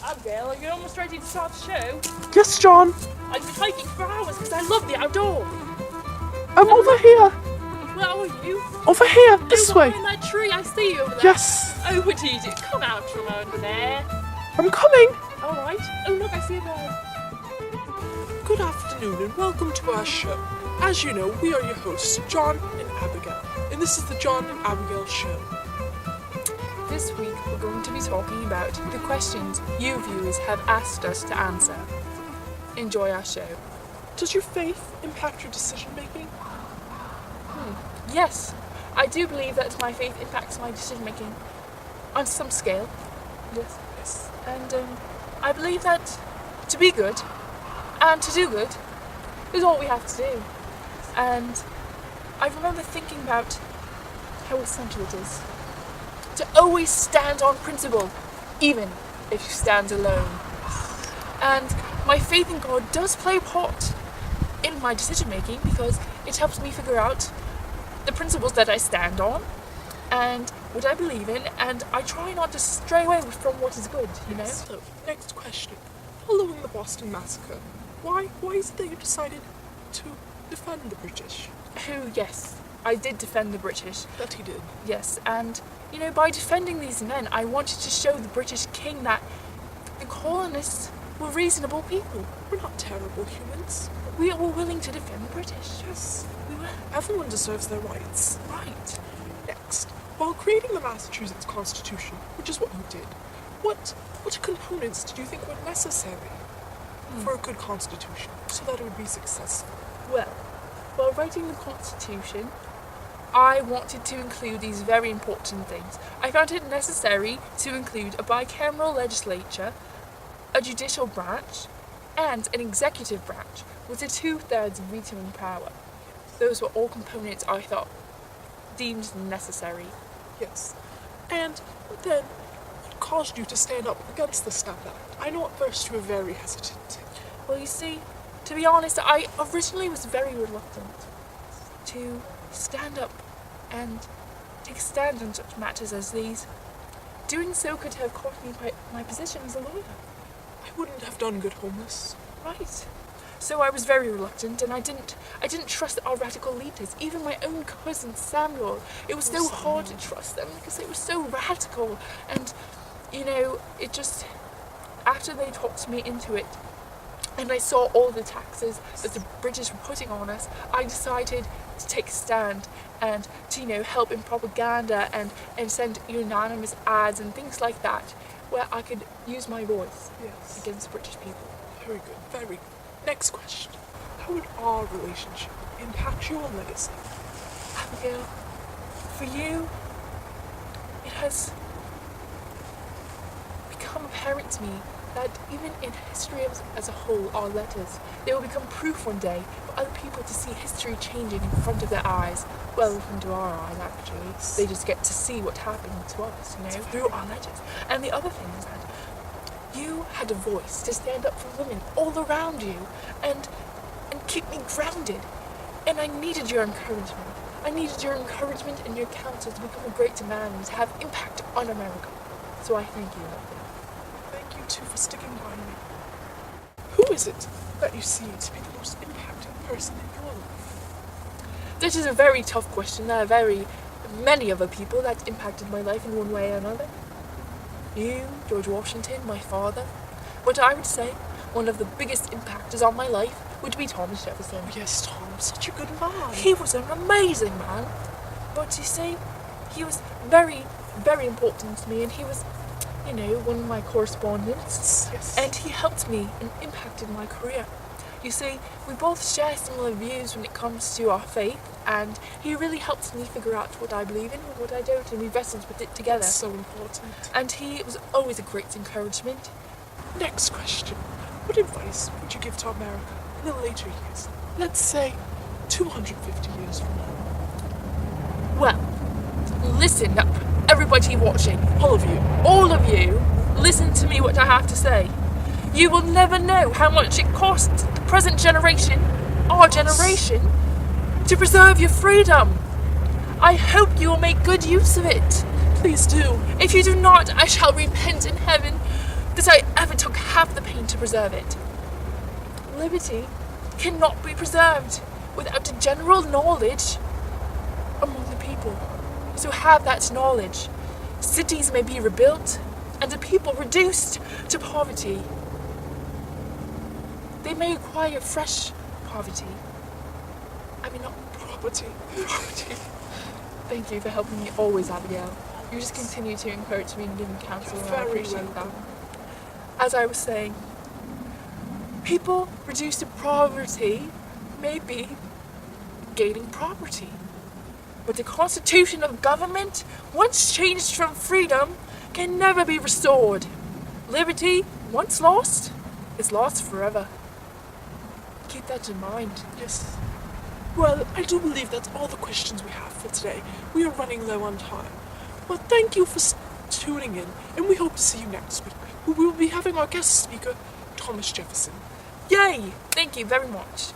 Abigail, are you almost ready to start the show? Yes, John. I've been hiking for hours because I love the outdoors. I'm over here. Where are you? Over here, this way. Behind that tree, I see you over there. Yes. Oh, what do you do? Come out from over there. I'm coming. All right. Oh, look, I see a bird. Good afternoon and welcome to our show. As you know, we are your hosts, John and Abigail, and this is the John and Abigail Show. This week, we're going to be talking about the questions you viewers have asked us to answer. Enjoy our show. Does your faith impact your decision making? Yes, I do believe that my faith impacts my decision making on some scale. Yes. And I believe that to be good and to do good is all we have to do. And I remember thinking about how essential it is to always stand on principle, even if you stand alone. And my faith in God does play a part in my decision making because it helps me figure out the principles that I stand on and what I believe in, and I try not to stray away from what is good, you know? So, next question. Following the Boston Massacre, why is it that you decided to defend the British? Oh, yes, I did defend the British. That he did. Yes, and, you know, by defending these men, I wanted to show the British king that the colonists were reasonable people. We're not terrible humans. We were willing to defend the British. Yes. We were. Everyone deserves their rights. Right. Next, while creating the Massachusetts Constitution, which is what you did, what components did you think were necessary for a good constitution so that it would be successful? Well, while writing the Constitution, I wanted to include these very important things. I found it necessary to include a bicameral legislature, a judicial branch, and an executive branch with a 2/3 vetoing power. Those were all components I thought deemed necessary. Yes. And then, what caused you to stand up against the Stamp Act? I know at first you were very hesitant. Well, you see, to be honest, I originally was very reluctant to stand up and take a stand on such matters as these. Doing so could have cost me my position as a lawyer. I wouldn't have done good homeless. Right. So I was very reluctant, and I didn't trust our radical leaders, even my own cousin Samuel. It was so hard to trust them because they were so radical, and you know, it just, after they talked me into it, and I saw all the taxes that the British were putting on us, I decided to take a stand and to, you know, help in propaganda and send unanimous ads and things like that, where I could use my voice against British people. Very good, very good. Next question. How would our relationship impact your legacy? Abigail, for you, it has become apparent to me that even in history as a whole, our letters, they will become proof one day for other people to see history changing in front of their eyes. Well, in front of our eyes, actually. They just get to see what happened to us, you know, through our letters. And the other thing is that you had a voice to stand up for women all around you and keep me grounded. And I needed your encouragement. I needed your encouragement and your counsel to become a great man and to have impact on America. So I thank you. Thank you too for sticking by me. Who is it that you see to be the most impacting person in your life? This is a very tough question. There are very many other people that impacted my life in one way or another. You, George Washington, my father. But I would say one of the biggest impactors on my life would be Thomas Jefferson. Oh, yes, Tom, such a good man. He was an amazing man. But you see, he was very, very important to me, and he was, you know, one of my correspondents. Yes. And he helped me and impacted my career. You see, we both share similar views when it comes to our faith, and he really helped me figure out what I believe in and what I don't, and we wrestled with it together. That's so important. And he was always a great encouragement. Next question. What advice would you give to America in the later years? Let's say 250 years from now. Well, listen up, everybody watching, all of you, listen to me what I have to say. You will never know how much it costs the present generation, our generation, to preserve your freedom. I hope you will make good use of it. Please do. If you do not, I shall repent in heaven that I ever took half the pain to preserve it. Liberty cannot be preserved without the general knowledge among the people. So have that knowledge. Cities may be rebuilt and the people reduced to poverty. They may acquire fresh poverty. I mean, not Property. poverty. Thank you for helping me always, Abigail. You just continue to encourage me and give me counsel, and I Very appreciate welcome. that. As I was saying, people reduced to poverty may be gaining property. But the constitution of government, once changed from freedom, can never be restored. Liberty, once lost, is lost forever. Keep that in mind. Yes. Well, I do believe that's all the questions we have for today. We are running low on time. Well, thank you for tuning in, and we hope to see you next week. We will be having our guest speaker, Thomas Jefferson. Yay! Thank you very much.